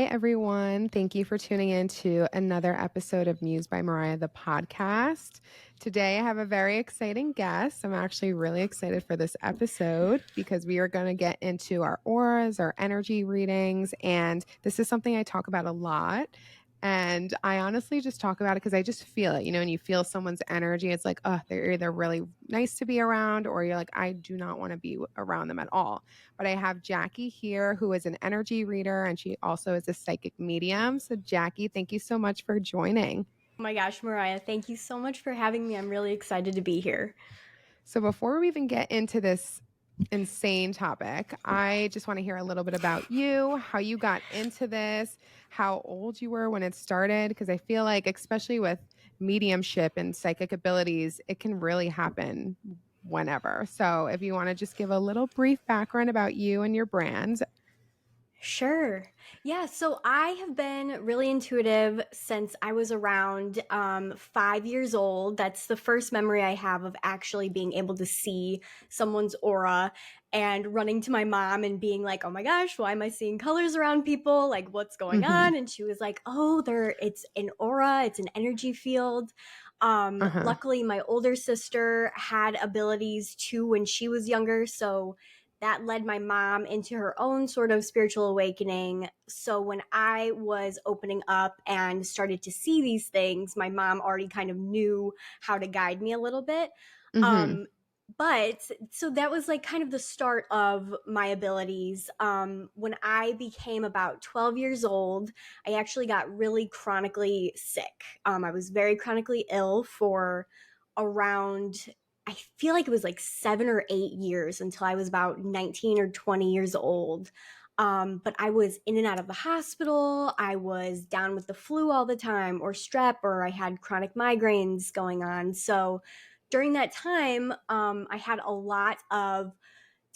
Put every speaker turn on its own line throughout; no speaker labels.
everyone. Thank you for tuning in to another episode of Muse by Mariah, the podcast. Today, I have a very exciting guest. I'm actually really excited for this episode because we are going to get into our auras, our energy readings, and this is something I talk about a lot. And I honestly just talk about it because I just feel it. You know, when you feel someone's energy, it's like, oh, they're either really nice to be around or you're like, I do not want to be around them at all. But I have Jacque here, who is an energy reader, and she also is a psychic medium. So, Jacque, thank you so much for joining.
Oh my gosh, Mariah, thank you so much for having me. I'm really excited to be here.
So, before we even get into this insane topic, I just want to hear a little bit about you, how you got into this, how old you were when it started, because I feel like, especially with mediumship and psychic abilities, it can really happen whenever. So, if you want to just give a little brief background about you and your brand.
Sure. Yeah, so I have been really intuitive since I was around 5 years old. That's the first memory I have of actually being able to see someone's aura and running to my mom and being like, oh my gosh, why am I seeing colors around people? Like, what's going on? And she was like, oh, it's an aura, it's an energy field. Luckily, my older sister had abilities too when she was younger. So that led my mom into her own sort of spiritual awakening. So when I was opening up and started to see these things, my mom already kind of knew how to guide me a little bit. But so that was like kind of the start of my abilities. When I became about 12 years old, I actually got really chronically sick. I was very chronically ill for around, I feel like it was like 7 or 8 years until I was about 19 or 20 years old. But I was in and out of the hospital. I was down with the flu all the time, or strep, or I had chronic migraines going on. So during that time, I had a lot of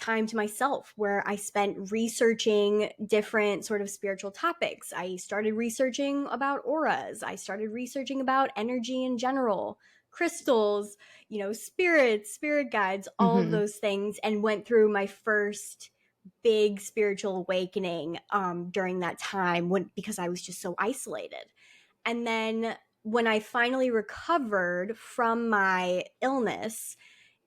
time to myself where I spent researching different sort of spiritual topics. I started researching about auras. I started researching about energy in general, crystals, spirits, spirit guides, all of those things, and went through my first big spiritual awakening during that time because I was just so isolated. And then when I finally recovered from my illness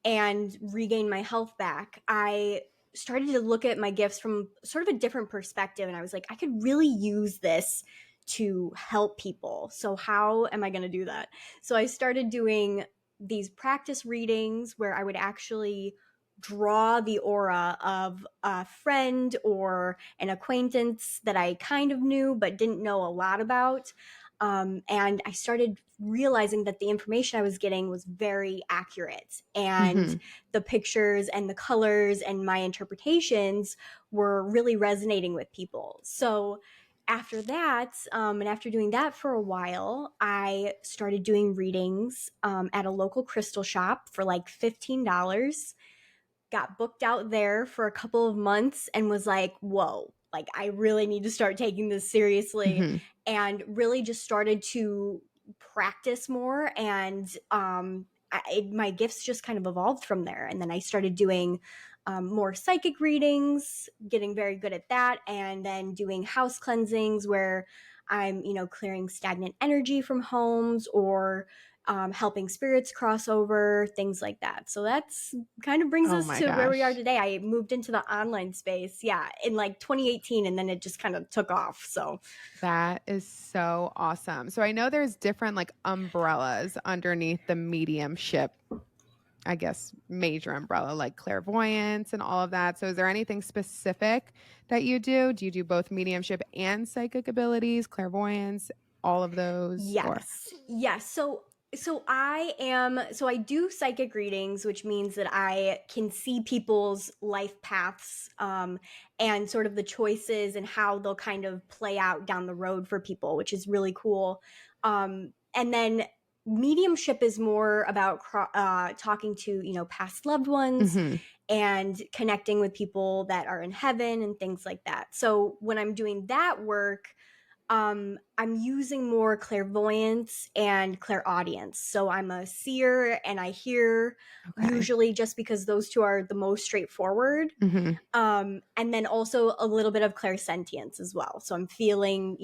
and regained my health back, I started to look at my gifts from sort of a different perspective. And I was like, I could really use this to help people. So how am I going to do that? So I started doing these practice readings where I would actually draw the aura of a friend or an acquaintance that I kind of knew but didn't know a lot about. And I started realizing that the information I was getting was very accurate, and the pictures and the colors and my interpretations were really resonating with people. So after that, and after doing that for a while, I started doing readings at a local crystal shop for like $15. Got booked out there for a couple of months and was like, whoa, like I really need to start taking this seriously, and really just started to practice more. And my gifts just kind of evolved from there. And then I started doing more psychic readings, getting very good at that, and then doing house cleansings where I'm, clearing stagnant energy from homes, or helping spirits cross over, things like that. So that's kind of brings us to where we are today. I moved into the online space, in like 2018, and then it just kind of took off. So
that is so awesome. So I know there's different like umbrellas underneath the mediumship, I guess, major umbrella, like clairvoyance and all of that. So is there anything specific that you do? Do you do both mediumship and psychic abilities, clairvoyance, all of those?
Yes. So I do psychic readings, which means that I can see people's life paths, and sort of the choices and how they'll kind of play out down the road for people, which is really cool. And then mediumship is more about talking to past loved ones and connecting with people that are in heaven and things like that. So when I'm doing that work, I'm using more clairvoyance and clairaudience. So I'm a seer and I hear,
Okay.
usually, just because those two are the most straightforward.
Mhm.
And then also a little bit of clairsentience as well. So I'm feeling,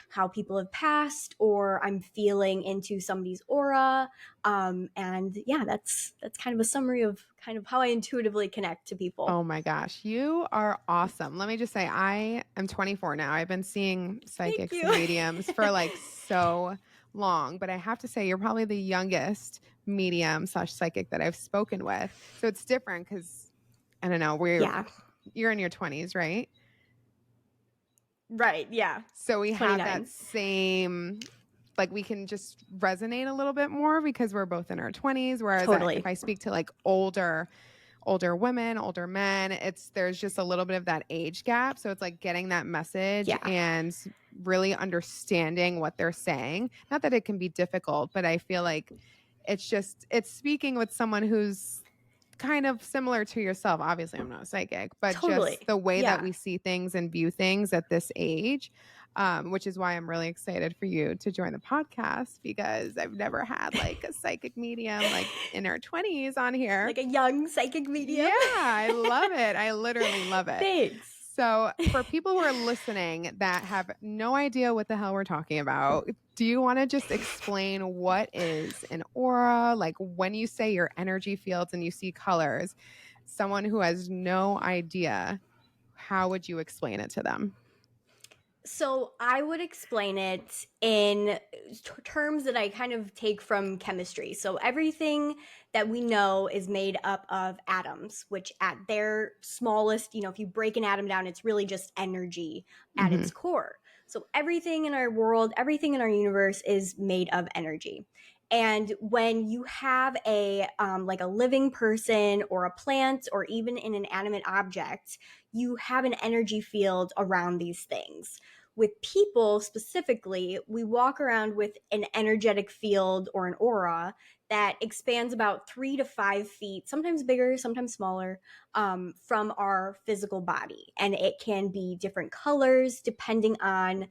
how people have passed, or I'm feeling into somebody's aura. And yeah, that's kind of a summary of kind of how I intuitively connect to people.
Oh my gosh, you are awesome. Let me just say, I am 24 now. I've been seeing
Thank
psychics and
you.
mediums for like so long, but I have to say, you're probably the youngest medium slash psychic that I've spoken with. So it's different because I don't know,
Yeah.
you're in your 20s, right?
Right. Yeah.
So we have that
29.
same, like we can just resonate a little bit more because we're both in our 20s. Whereas if
Totally.
I speak to like older women, older men, there's just a little bit of that age gap. So it's like getting that message
Yeah.
and really understanding what they're saying. Not that it can be difficult, but I feel like it's speaking with someone who's kind of similar to yourself. Obviously, I'm not a psychic, but just
Totally.
the way that
Yeah.
we see things and view things at this age, which is why I'm really excited for you to join the podcast because I've never had like a psychic medium like in her 20s on here.
Like a young psychic medium.
Yeah, I love it. I literally love it.
Thanks.
So, for people who are listening that have no idea what the hell we're talking about, do you want to just explain what is an aura? Like when you say your energy fields and you see colors, someone who has no idea, how would you explain it to them?
So I would explain it in terms that I kind of take from chemistry. So everything that we know is made up of atoms, which at their smallest, if you break an atom down, it's really just energy at
Mm-hmm.
its core. So everything in our world, everything in our universe is made of energy. And when you have like a living person or a plant or even an inanimate object, you have an energy field around these things. With people specifically, we walk around with an energetic field or an aura that expands about 3 to 5 feet, sometimes bigger, sometimes smaller, from our physical body. And it can be different colors depending on,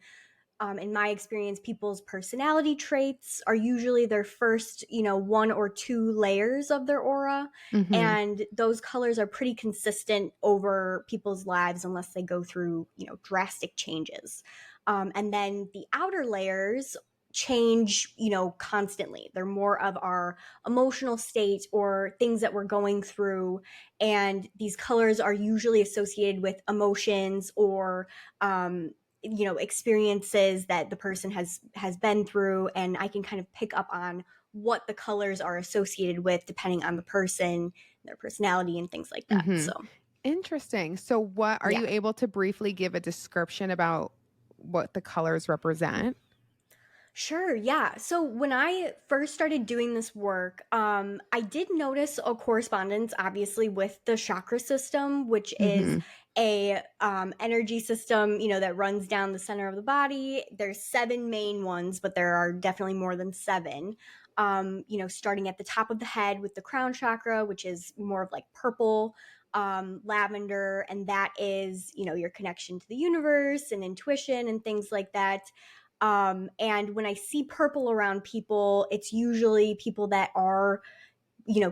in my experience, people's personality traits are usually their first, 1 or 2 layers of their aura.
Mm-hmm.
And those colors are pretty consistent over people's lives unless they go through, drastic changes. And then the outer layers change, constantly. They're more of our emotional state or things that we're going through. And these colors are usually associated with emotions or, experiences that the person has been through, and I can kind of pick up on what the colors are associated with depending on the person, their personality, and things like that.
Mm-hmm.
So
Interesting. So, what are
yeah.
you able to briefly give a description about what the colors represent?
Sure, yeah. So when I first started doing this work, I did notice a correspondence, obviously, with the chakra system, which is
Mm-hmm.
a energy system, that runs down the center of the body. There's 7 main ones, but there are definitely more than 7. Starting at the top of the head with the crown chakra, which is more of like purple, lavender, and that is, your connection to the universe and intuition and things like that. And when I see purple around people, it's usually people that are,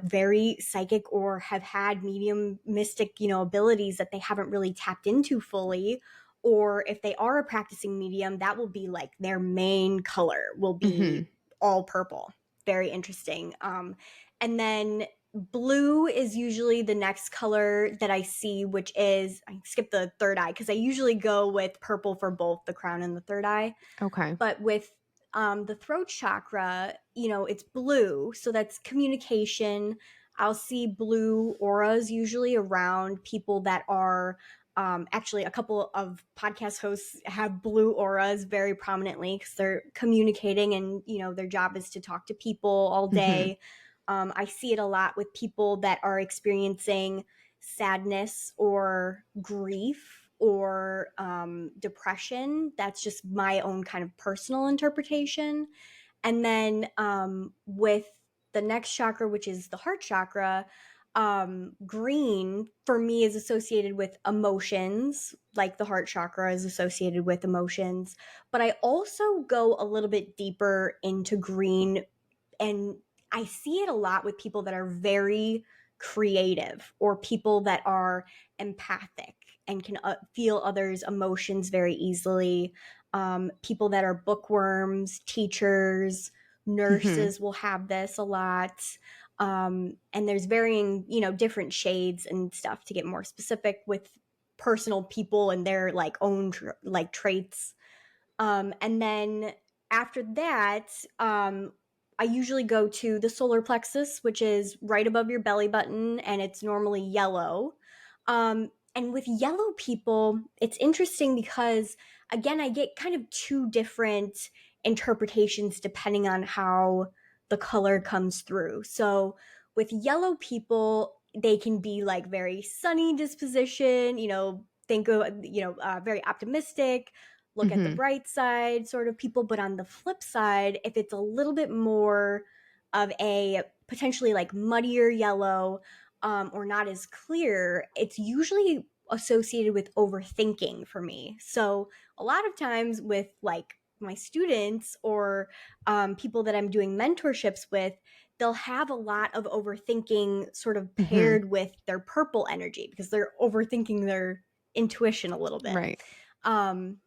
very psychic or have had medium mystic, abilities that they haven't really tapped into fully. Or if they are a practicing medium, that will be like their main color will
Mm-hmm.
be all purple. Very interesting. And then blue is usually the next color that I see, which is, I skip the third eye because I usually go with purple for both the crown and the third eye.
Okay.
But with the throat chakra, it's blue. So that's communication. I'll see blue auras usually around people that are, actually, a couple of podcast hosts have blue auras very prominently because they're communicating and, their job is to talk to people all
Mm-hmm.
day. I see it a lot with people that are experiencing sadness or grief or depression. That's just my own kind of personal interpretation. And then with the next chakra, which is the heart chakra, Green for me is associated with emotions, like the heart chakra is associated with emotions. But I also go a little bit deeper into green, and I see it a lot with people that are very creative or people that are empathic and can feel others' emotions very easily. People that are bookworms, teachers,
Hmm.
nurses will have this a lot. And there's varying, different shades and stuff to get more specific with personal people and their like own like traits. And then after that, I usually go to the solar plexus, which is right above your belly button, and it's normally yellow. And with yellow people, it's interesting because, again, I get kind of two different interpretations depending on how the color comes through. So with yellow people, they can be like very sunny disposition, think of, very optimistic, look at the
Hmm.
bright side sort of people. But on the flip side, if it's a little bit more of a potentially like muddier yellow, or not as clear, it's usually associated with overthinking for me. So a lot of times with like my students or people that I'm doing mentorships with, they'll have a lot of overthinking sort of
Hmm.
paired with their purple energy because they're overthinking their intuition a little bit.
Right.
um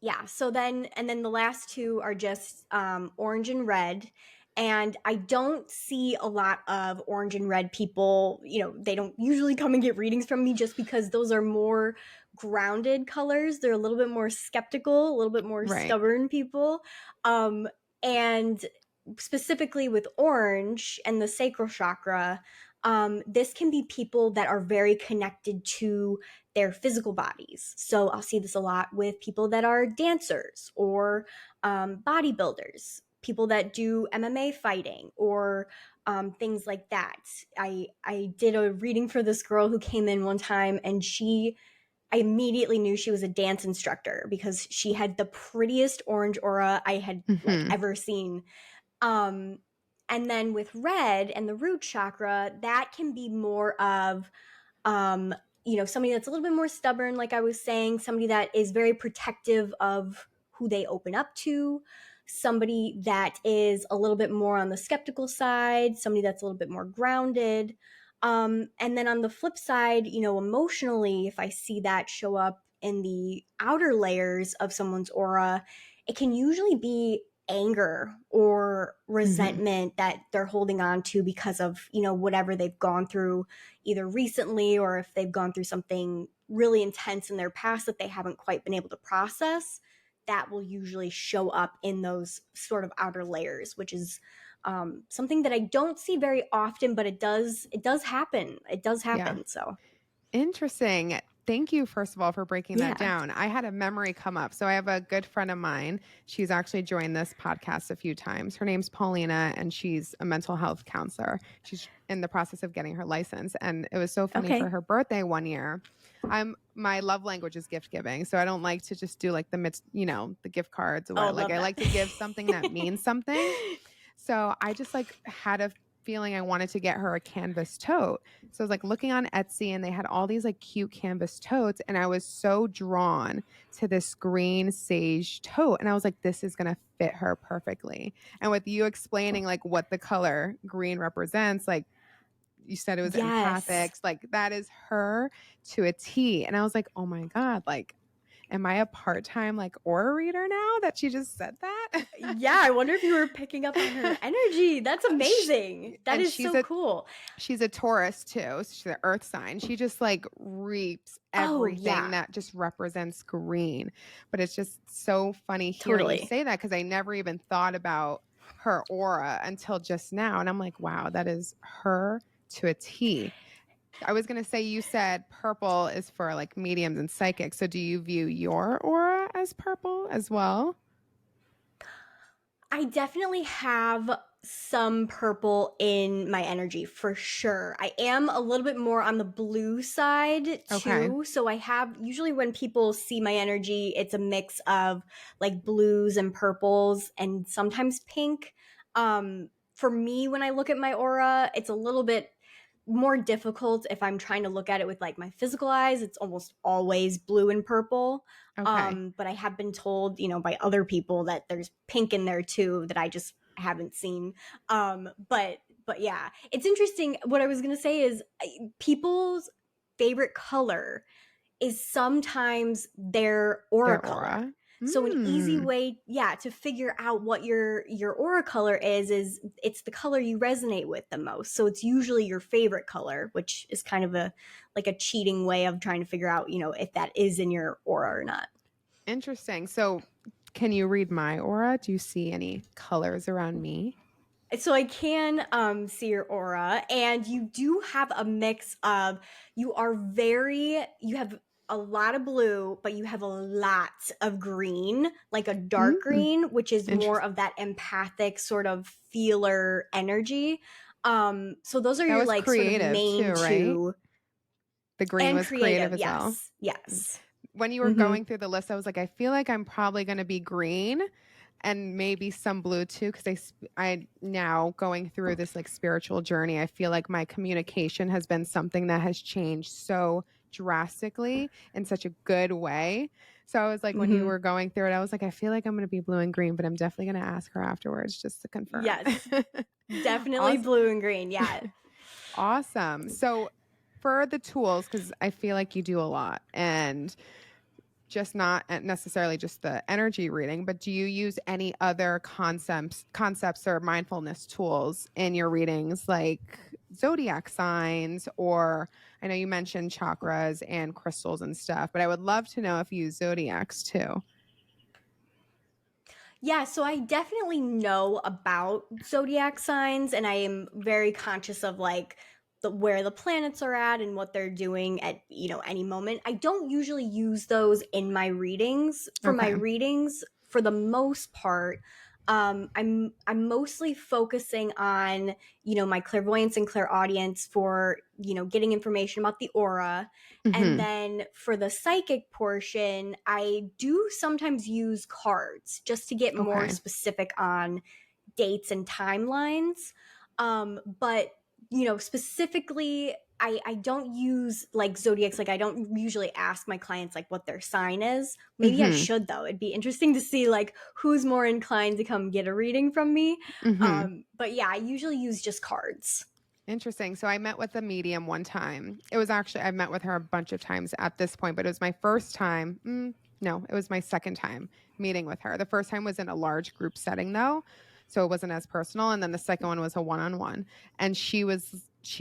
yeah, so then and then the last two are just orange and red. And I don't see a lot of orange and red people. They don't usually come and get readings from me just because those are more grounded colors. They're a little bit more skeptical, a little bit more
Right.
stubborn people. And specifically with orange and the sacral chakra, this can be people that are very connected to their physical bodies. So I'll see this a lot with people that are dancers or bodybuilders, people that do MMA fighting or things like that. I did a reading for this girl who came in one time, and I immediately knew she was a dance instructor because she had the prettiest orange aura I had like
Hmm.
ever seen. um and then with red and the root chakra, that can be more of um, somebody that's a little bit more stubborn, like I was saying, somebody that is very protective of who they open up to, somebody that is a little bit more on the skeptical side, somebody that's a little bit more grounded. And then on the flip side, emotionally, if I see that show up in the outer layers of someone's aura, it can usually be anger or
Hmm.
resentment that they're holding on to because of whatever they've gone through either recently, or if they've gone through something really intense in their past that they haven't quite been able to process. That will usually show up in those sort of outer layers, which is something that I don't see very often, but it does happen. It does
Yeah.
happen. So
Interesting. Thank you, first of all, for breaking that
yeah.
down. I had a memory come up. So I have a good friend of mine. She's actually joined this podcast a few times. Her name's Paulina, and she's a mental health counselor. She's in the process of getting her license. And it was so funny for
Okay.
her birthday one year. My love language is gift giving. So I don't like to just do like the gift cards or
Oh,
whatever. Like
love
I
that.
like to give something that means something. So I just like had a feeling I wanted to get her a canvas tote. So I was like looking on Etsy, and they had all these like cute canvas totes. And I was so drawn to this green sage tote. And I was like, this is going to fit her perfectly. And with you explaining like what the color green represents, like you said it was
Yes.
empathic, like that is her to a T. And I was like, oh my God, like, am I a part time like aura reader now that she just said that?
Yeah, I wonder if you were picking up on her energy. That's
Sh-
amazing. That
and
is so cool.
she's a Taurus too. So she's the earth sign. She just like reaps
Oh,
everything
yeah,
that just represents green. But it's just so funny hearing you
totally.
say that because I never even thought about her aura until just now. And I'm like, wow, that is her to a T. I was going to say, you said purple is for like mediums and psychics. So do you view your aura as purple as well?
I definitely have some purple in my energy for sure. I am a little bit more on the blue side
Okay.
too. So I have usually when people see my energy, it's a mix of like blues and purples and sometimes pink. For me, when I look at my aura, it's a little bit more difficult if I'm trying to look at it with like my physical eyes. It's almost always blue and purple.
Okay.
But I have been told, by other people that there's pink in there too that I just haven't seen. But yeah, it's interesting. What I was gonna say is people's favorite color is sometimes their aura
Their
color.
aura.
So an easy
Mm.
way, yeah, to figure out what your aura color is it's the color you resonate with the most. So it's usually your favorite color, which is kind of a like a cheating way of trying to figure out, if that is in your aura or not.
Interesting. So, can you read my aura? Do you see any colors around me?
So I can see your aura, and you do have a mix of you have a lot of blue, but you have a lot of green, like a dark
Mm.
green, which is more
Interesting.
of that empathic sort of feeler energy. So those are
That
your
was
like sort of
creative too,
main
right?
two,
The green
and
was creative
creative.
as well.
Yes,
Mm.
yes.
When you were
Mm-hmm.
going through the list, I was like, I feel like I'm probably going to be green and maybe some blue too, because I now going through this like spiritual journey. I feel like my communication has been something that has changed so drastically in such a good way. So I was like, when you
Mm-hmm.
were going through it, I was like, I feel like I'm going to be blue and green, but I'm definitely going to ask her afterwards just to confirm.
Yes, definitely
Awesome.
blue and green. Yeah.
Awesome. So for the tools, because I feel like you do a lot and just not necessarily just the energy reading, but do you use any other concepts or mindfulness tools in your readings, like zodiac signs, or I know you mentioned chakras and crystals and stuff, but I would love to know if you use zodiacs too.
Yeah, so I definitely know about zodiac signs, and I am very conscious of like where the planets are at and what they're doing at, any moment. I don't usually use those in my readings. For my
Okay.
readings, for the most part, I'm mostly focusing on, my clairvoyance and clairaudience for, getting information about the aura. And
Mm-hmm.
then for the psychic portion, I do sometimes use cards just to get more
Okay.
specific on dates and timelines. But specifically, I don't use like zodiacs. Like I don't usually ask my clients like what their sign is. Maybe I
Mm-hmm.
should though. It'd be interesting to see like who's more inclined to come get a reading from me.
Mm-hmm.
But yeah, I usually use just cards.
Interesting. So I met with a medium one time. It was actually, I've met with her a bunch of times at this point, but it was my first time. No, it was my second time meeting with her. The first time was in a large group setting though. So it wasn't as personal. And then the second one was a one on one. And she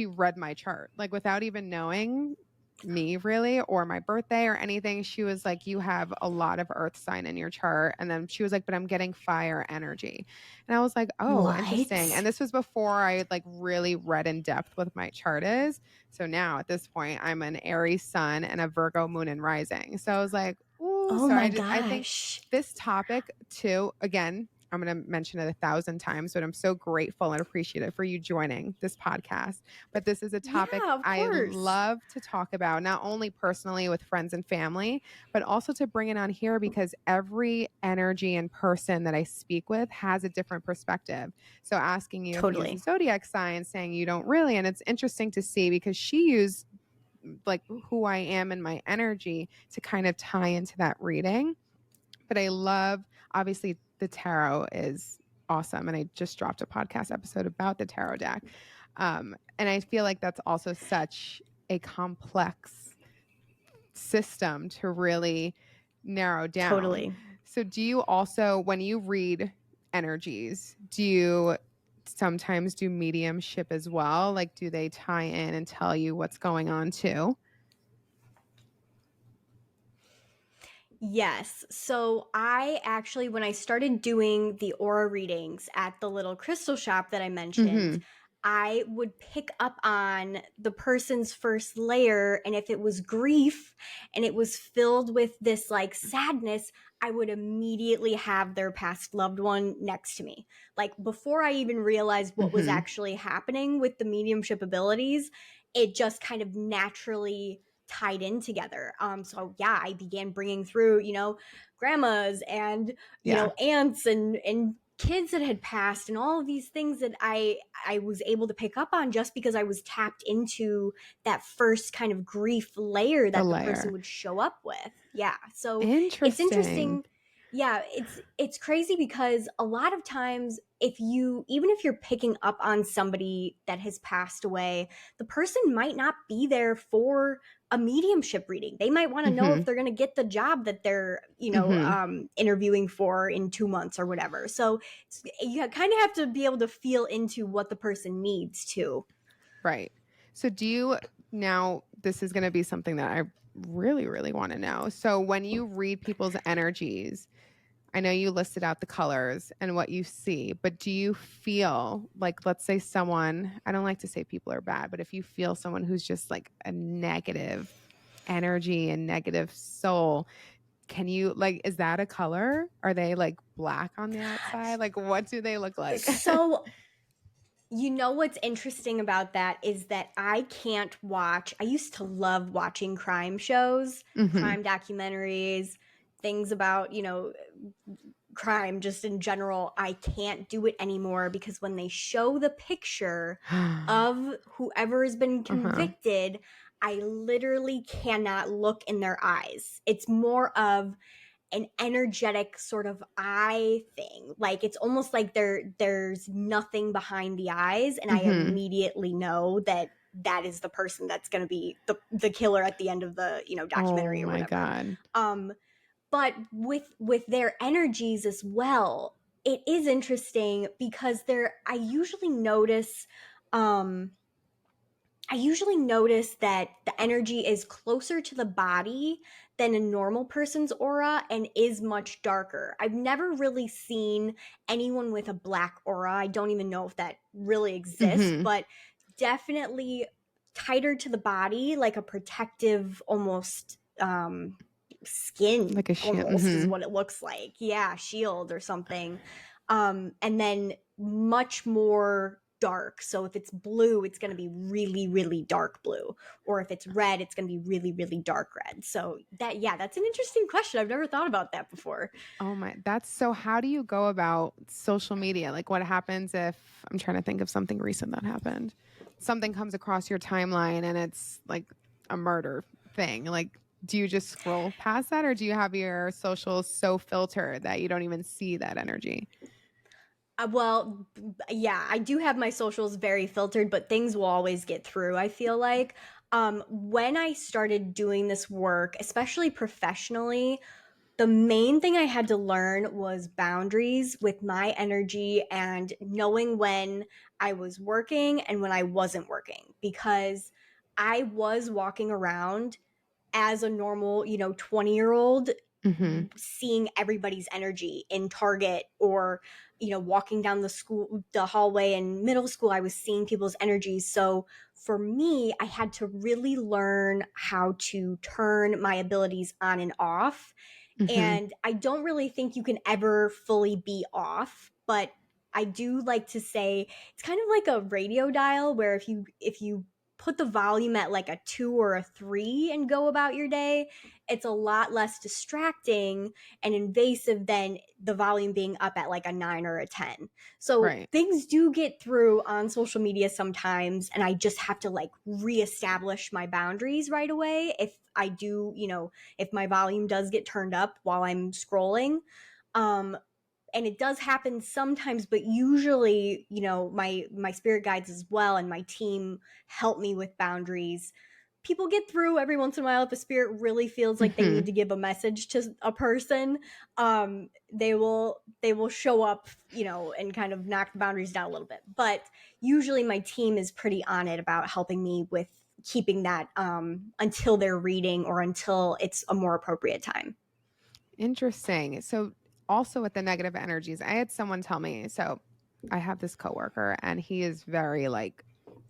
read my chart, like without even knowing me really or my birthday or anything. She was like, you have a lot of earth sign in your chart. And then she was like, but I'm getting fire energy. And I was like, oh, interesting.
What?
And this was before I like really read in depth what my chart is. So now at this point, I'm an Aries sun and a Virgo moon and rising. So I was like, ooh.
Oh
So
my
I think
gosh.
this topic too, again, I'm going to mention it 1,000 times, but I'm so grateful and appreciative for you joining this podcast. But this is a topic
Yeah, of
I
course.
love to talk about, not only personally with friends and family, but also to bring it on here because every energy and person that I speak with has a different perspective. So asking you if you use the
Totally.
zodiac sign, saying you don't really, and it's interesting to see because she used like who I am and my energy to kind of tie into that reading. But I love, obviously, the tarot is awesome. And I just dropped a podcast episode about the tarot deck. And I feel like that's also such a complex system to really narrow down.
Totally.
So, do you also, when you read energies, do you sometimes do mediumship as well? Like, do they tie in and tell you what's going on too?
Yes. So I actually, when I started doing the aura readings at the little crystal shop that I mentioned,
Mm-hmm.
I would pick up on the person's first layer. And if it was grief and it was filled with this like sadness, I would immediately have their past loved one next to me. Like before I even realized what was
Mm-hmm.
actually happening with the mediumship abilities, it just kind of naturally tied in together. So yeah, I began bringing through, grandmas and
Yeah.
aunts and kids that had passed and all of these things that I was able to pick up on just because I was tapped into that first kind of grief layer
The
that the person
layer.
would show up with. Yeah. So it's
Interesting.
interesting. Yeah, it's crazy because a lot of times if you even if you're picking up on somebody that has passed away, the person might not be there for a mediumship reading. They might want to know
Mm-hmm.
if they're going to get the job that they're,
Mm-hmm.
interviewing for in 2 months or whatever. So you kind of have to be able to feel into what the person needs to.
Right. So do you now this is going to be something that I really, really want to know. So when you read people's energies, I know you listed out the colors and what you see, but do you feel like, let's say someone, I don't like to say people are bad, but if you feel someone who's just like a negative energy and negative soul, can you like, is that a color? Are they like black on the outside? Like, what do they look like?
So what's interesting about that is that I can't watch. I used to love watching crime shows,
Mm-hmm.
crime documentaries, things about, crime just in general. I can't do it anymore because when they show the picture of whoever has been
Uh-huh.
convicted, I literally cannot look in their eyes. It's more of an energetic sort of eye thing. Like it's almost like there's nothing behind the eyes, and I
Mm-hmm.
immediately know that that is the person that's going to be the killer at the end of the
Oh
documentary or
my
whatever.
God.
Um, but with their energies as well, it is interesting because um I usually notice that the energy is closer to the body than a normal person's aura and is much darker. I've never really seen anyone with a black aura. I don't even know if that really exists,
Mm-hmm.
but definitely tighter to the body, like a protective almost skin
Like a shield.
almost is
Mm-hmm.
what it looks like. Yeah, shield or something. And then much more dark. So if it's blue, it's going to be really, really dark blue. Or if it's red, it's going to be really, really dark red. So that's an interesting question. I've never thought about that before.
Oh my, that's so how do you go about social media? Like what happens if I'm trying to think of something recent that happened. Something comes across your timeline and it's like a murder thing. Like do you just scroll past that or do you have your socials so filtered that you don't even see that energy?
Well, yeah, I do have my socials very filtered, but things will always get through, I feel like. When I started doing this work, especially professionally, the main thing I had to learn was boundaries with my energy and knowing when I was working and when I wasn't working because I was walking around as a normal, 20-year-old
Mhm.
seeing everybody's energy in Target or walking down the hallway in middle school. I was seeing people's energies. So for me, I had to really learn how to turn my abilities on and off,
Mhm.
and I don't really think you can ever fully be off, but I do like to say it's kind of like a radio dial where if you put the volume at like a 2 or a 3 and go about your day, it's a lot less distracting and invasive than the volume being up at like a 9 or a 10. So
Right.
things do get through on social media sometimes, and I just have to like reestablish my boundaries right away if I do, if my volume does get turned up while I'm scrolling. Um, and it does happen sometimes, but usually, my spirit guides as well and my team help me with boundaries. People get through every once in a while if a spirit really feels like they need
Mhm.
to give a message to a person. They will show up, and kind of knock the boundaries down a little bit. But usually my team is pretty on it about helping me with keeping that until they're reading or until it's a more appropriate time.
Interesting. So also with the negative energies, I had someone tell me, so I have this coworker and he is very like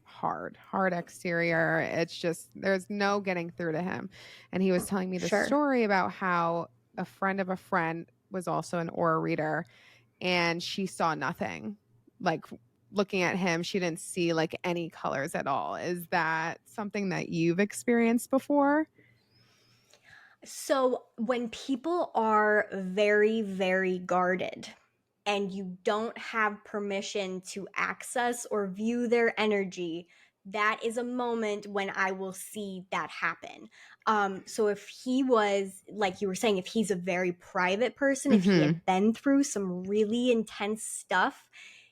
hard exterior. It's just there's no getting through to him. And he was telling me the
Sure.
story about how a friend of a friend was also an aura reader and she saw nothing. Like looking at him, she didn't see like any colors at all. Is that something that you've experienced before?
So when people are very, very guarded and you don't have permission to access or view their energy, that is a moment when I will see that happen. So if he was, like you were saying, if he's a very private person, if he had been through some really intense stuff,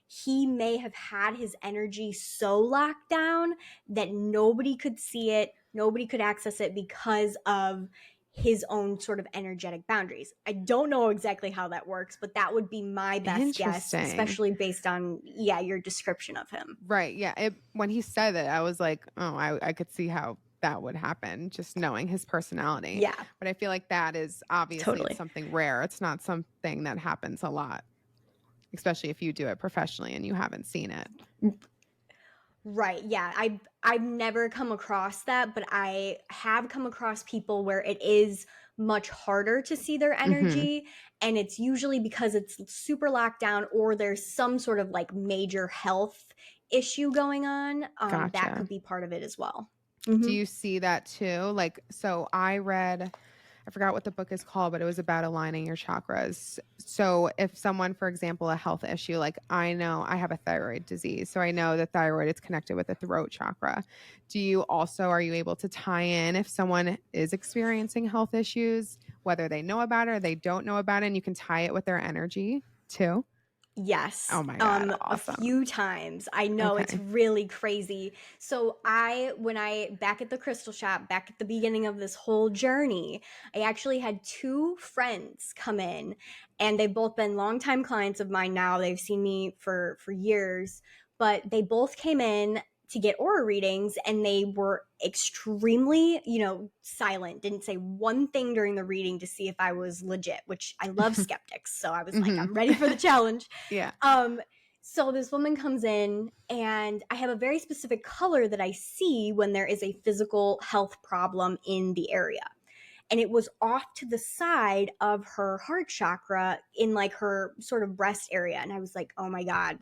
he may have had his energy so locked down that nobody could see it, nobody could access it because of his own sort of energetic boundaries. I don't know exactly how that works, but that would be my best guess,
Interesting.
especially based on, your description of him.
Right. Yeah. When he said it, I was like, oh, I could see how that would happen, just knowing his personality.
Yeah,
But I feel like that is obviously it's
totally.
something rare. It's not something that happens a lot, especially if you do it professionally and you haven't seen it.
Right. Yeah. I've never come across that, but I have come across people where it is much harder to see their energy, and it's usually because it's super locked down or there's some sort of like major health issue going on. That
Gotcha.
could be part of it as well.
Do you see that too? Like, so I forgot what the book is called, but it was about aligning your chakras. So if someone, for example, a health issue, like I know I have a thyroid disease, so I know the thyroid is connected with the throat chakra. Are you able to tie in if someone is experiencing health issues, whether they know about it or they don't know about it, and you can tie it with their energy too?
Yes.
Oh my God.
A
Awesome.
few times. I know it's
Okay.
really crazy. So when I back at the crystal shop, back at the beginning of this whole journey, I actually had two friends come in, and they've both been longtime clients of mine now. They've seen me for years, but they both came in to get aura readings, and they were extremely, silent, didn't say one thing during the reading to see if I was legit, which I love skeptics. So I was like, I'm ready for the challenge.
Yeah.
So this woman comes in, and I have a very specific color that I see when there is a physical health problem in the area. And it was off to the side of her heart chakra in like her sort of breast area. And I was like, oh my God,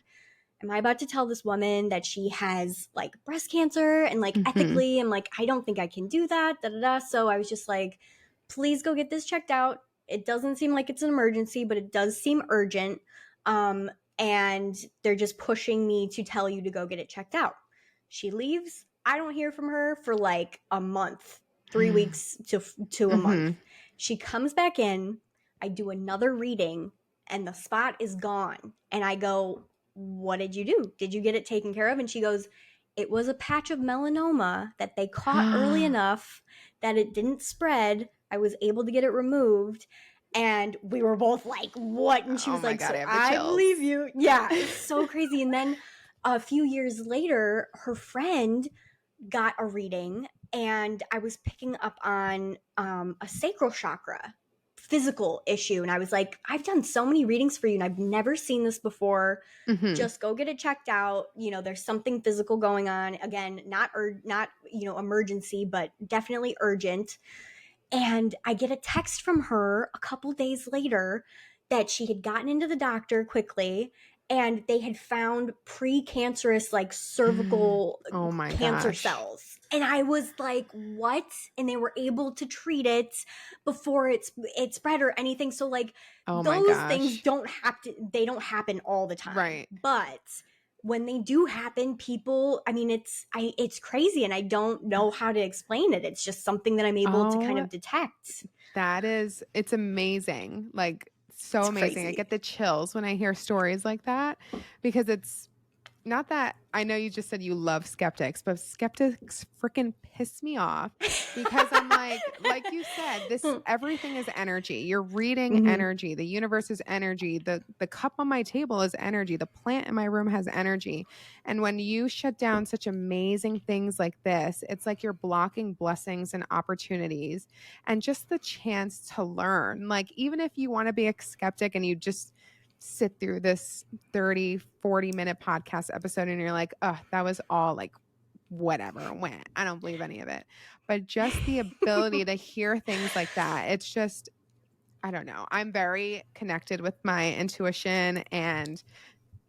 am I about to tell this woman that she has like breast cancer? And like ethically, I'm like, I don't think I can do that. Da, da, da. So I was just like, please go get this checked out. It doesn't seem like it's an emergency, but it does seem urgent. And they're just pushing me to tell you to go get it checked out. She leaves. I don't hear from her for like a month, 3 weeks to a month. She comes back in. I do another reading, and the spot is gone. And I go, what did you do? Did you get it taken care of? And she goes, it was a patch of melanoma that they caught early enough that it didn't spread. I was able to get it removed. And we were both like, what? And she was
Oh my
like,
God,
so
I have the
I
chills.
believe you. Yeah, it's so crazy. And then a few years later, her friend got a reading, and I was picking up on a sacral chakra physical issue. And I was like, I've done so many readings for you, and I've never seen this before. Just go get it checked out. There's something physical going on. Again, not emergency, but definitely urgent. And I get a text from her a couple days later that she had gotten into the doctor quickly, and they had found precancerous like cervical
Oh my
cancer
gosh.
cells. And I was like, what? And they were able to treat it before it spread or anything. So like
Oh my
those things
gosh.
they don't happen all the time.
Right.
But when they do happen, people, I mean, it's crazy, and I don't know how to explain it. It's just something that I'm able to kind
Oh,
of detect.
it's amazing. Like, so
It's
amazing. I
crazy.
get the chills when I hear stories like that because it's not that I know you just said you love skeptics, but skeptics freaking piss me off because I'm like you said, everything is energy. You're reading
Mm-hmm.
energy. The universe is energy. The cup on my table is energy. The plant in my room has energy. And when you shut down such amazing things like this, it's like you're blocking blessings and opportunities and just the chance to learn. Like, even if you want to be a skeptic and you just sit through this 30-40 minute podcast episode and you're like, oh, that was all like whatever went, I don't believe any of it, but just the ability to hear things like that, it's just, I don't know, I'm very connected with my intuition, and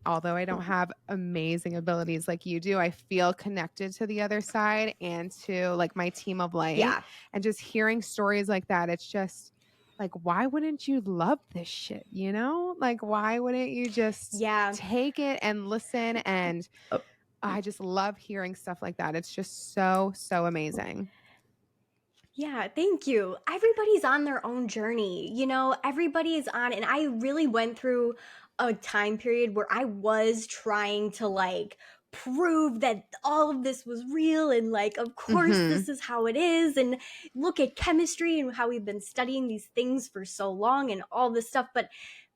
although I don't have amazing abilities like you do, I feel connected to the other side and to like my team of light.
Yeah.
And just hearing stories like that, it's just, like, why wouldn't you love this shit? You know, like, why wouldn't you just
Yeah.
take it and listen? And I just love hearing stuff like that. It's just so, so amazing.
Yeah, thank you. Everybody's on their own journey. Everybody is on, and I really went through a time period where I was trying to like prove that all of this was real and like of course
Mm-hmm.
this is how it is, and look at chemistry and how we've been studying these things for so long and all this stuff. But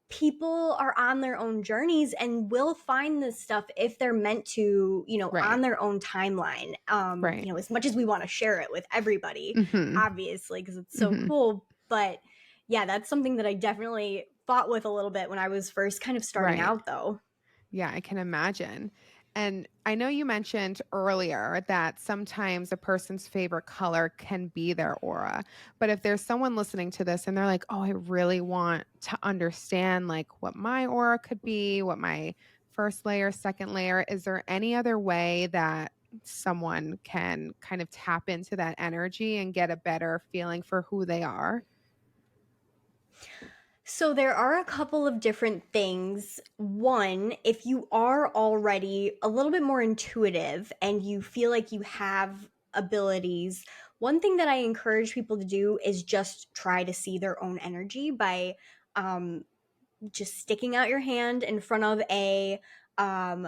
people are on their own journeys and will find this stuff if they're meant to,
Right.
on their own timeline.
Right.
As much as we want to share it with everybody,
Mm-hmm.
obviously, because it's so
Mm-hmm.
cool. But yeah, that's something that I definitely fought with a little bit when I was first kind of starting
Right.
out, though.
Yeah, I can imagine. And I know you mentioned earlier that sometimes a person's favorite color can be their aura. But if there's someone listening to this and they're like, "Oh, I really want to understand like what my aura could be, what my first layer, second layer, is there any other way that someone can kind of tap into that energy and get a better feeling for who they are?"
So there are a couple of different things. One, if you are already a little bit more intuitive and you feel like you have abilities, one thing that I encourage people to do is just try to see their own energy by um, just sticking out your hand in front of a um,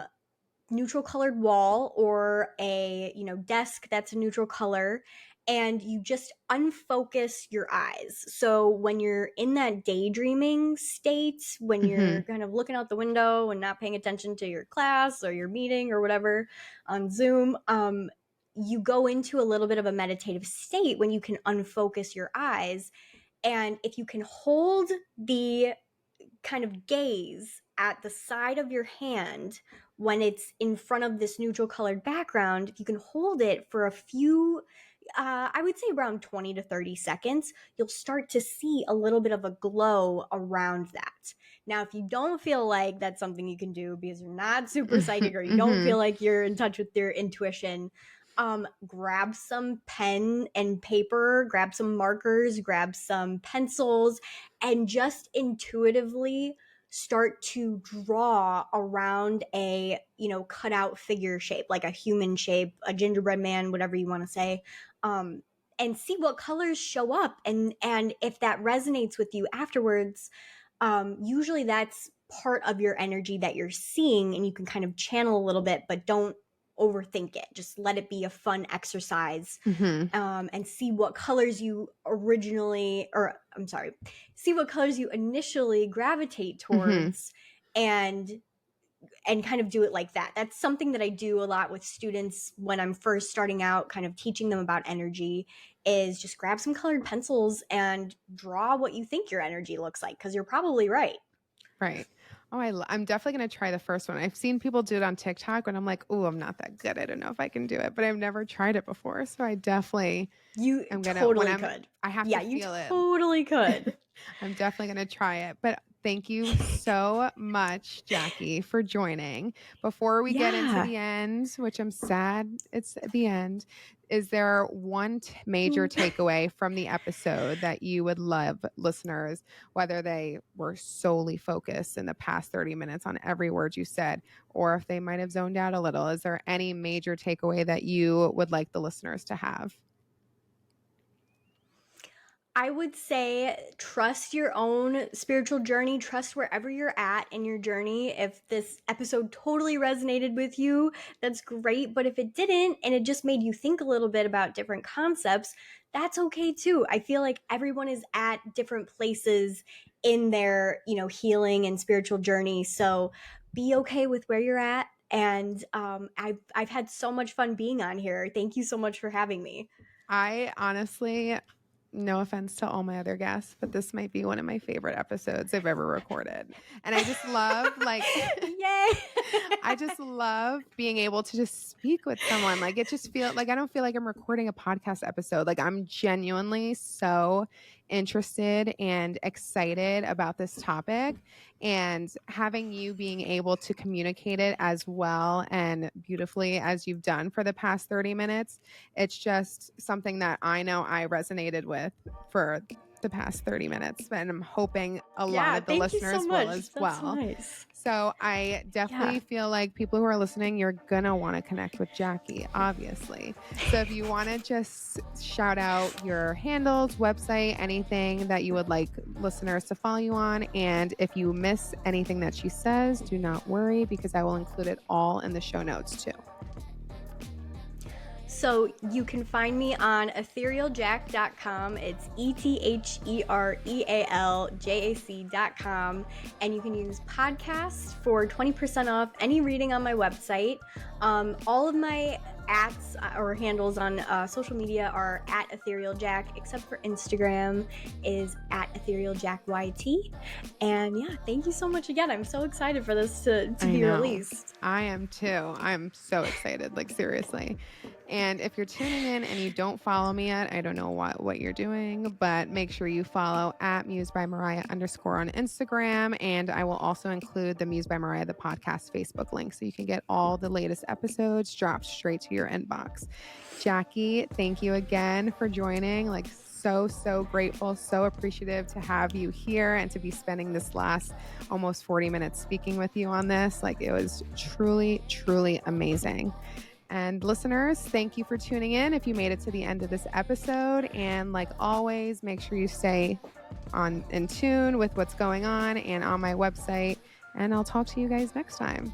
neutral colored wall or a desk that's a neutral color, and you just unfocus your eyes. So when you're in that daydreaming state, when you're
Mhm.
kind of looking out the window and not paying attention to your class or your meeting or whatever on Zoom, you go into a little bit of a meditative state when you can unfocus your eyes. And if you can hold the kind of gaze at the side of your hand when it's in front of this neutral colored background, if you can hold it for a few, I would say around 20 to 30 seconds, you'll start to see a little bit of a glow around that. Now, if you don't feel like that's something you can do because you're not super psychic
Mhm.
or you don't feel
Mhm.
like you're in touch with your intuition, grab some pen and paper, grab some markers, grab some pencils, and just intuitively start to draw around a cutout figure shape, like a human shape, a gingerbread man, whatever you want to say, um, and see what colors show up, and if that resonates with you afterwards, usually that's part of your energy that you're seeing, and you can kind of channel a little bit, but don't overthink it. Just let it be a fun exercise,
Mhm.
and see what colors you originally, or I'm sorry, see what colors you initially gravitate
Mhm.
towards, and kind of do it like that. That's something that I do a lot with students when I'm first starting out, kind of teaching them about energy, is just grab some colored pencils and draw what you think your energy looks like, because you're probably right.
Right. Oh, I'm definitely going to try the first one. I've seen people do it on TikTok and I'm like, "Oh, I'm not that good. I don't know if I can do it." But I've never tried it before. So I definitely
You
am going to
totally could.
I have
Yeah,
to
you
feel it.
totally could.
I'm definitely going to try it. But thank you so much, Jackie, for joining. Before we get into
Yeah.
the end, which I'm sad it's the end, is there one major takeaway from the episode that you would love listeners, whether they were solely focused in the past 30 minutes on every word you said, or if they might have zoned out a little? Is there any major takeaway that you would like the listeners to have?
I would say trust your own spiritual journey, trust wherever you're at in your journey. If this episode totally resonated with you, that's great. But if it didn't and it just made you think a little bit about different concepts, that's okay too. I feel like everyone is at different places in their, healing and spiritual journey. So be okay with where you're at. And I've had so much fun being on here. Thank you so much for having me.
I honestly, no offense to all my other guests, but this might be one of my favorite episodes I've ever recorded. And I just love like
Yay!
I just love being able to just speak with someone. Like it just feel like I don't feel like I'm recording a podcast episode. Like I'm genuinely so interested and excited about this topic, and having you being able to communicate it as well and beautifully as you've done for the past 30 minutes. It's just something that I know I resonated with for the past 30 minutes, and I'm hoping a lot
Yeah,
of the
thank you
listeners
so
will
much.
as
That's
well.
nice.
So I definitely
Yeah.
feel like people who are listening, you're going to want to connect with Jacque, obviously. So if you want to just shout out your handles, website, anything that you would like listeners to follow you on. And if you miss anything that she says, do not worry, because I will include it all in the show notes too.
So you can find me on etherealjacque.com. It's ETHEREALJAC.com. And you can use podcasts for 20% off any reading on my website. All of my ats or handles on social media are at etherealjacque, except for Instagram is at etherealjacqueyt. And yeah, thank you so much again. I'm so excited for this to be released.
I am too. I'm so excited, like seriously. And if you're tuning in and you don't follow me yet, I don't know what you're doing, but make sure you follow at Muse by Mariah _ on Instagram. And I will also include the Muse by Mariah, the podcast Facebook link, so you can get all the latest episodes dropped straight to your inbox. Jacque, thank you again for joining. Like so grateful, so appreciative to have you here and to be spending this last almost 40 minutes speaking with you on this. Like it was truly amazing. And listeners, thank you for tuning in if you made it to the end of this episode. And like always, make sure you stay in tune with what's going on and on my website. And I'll talk to you guys next time.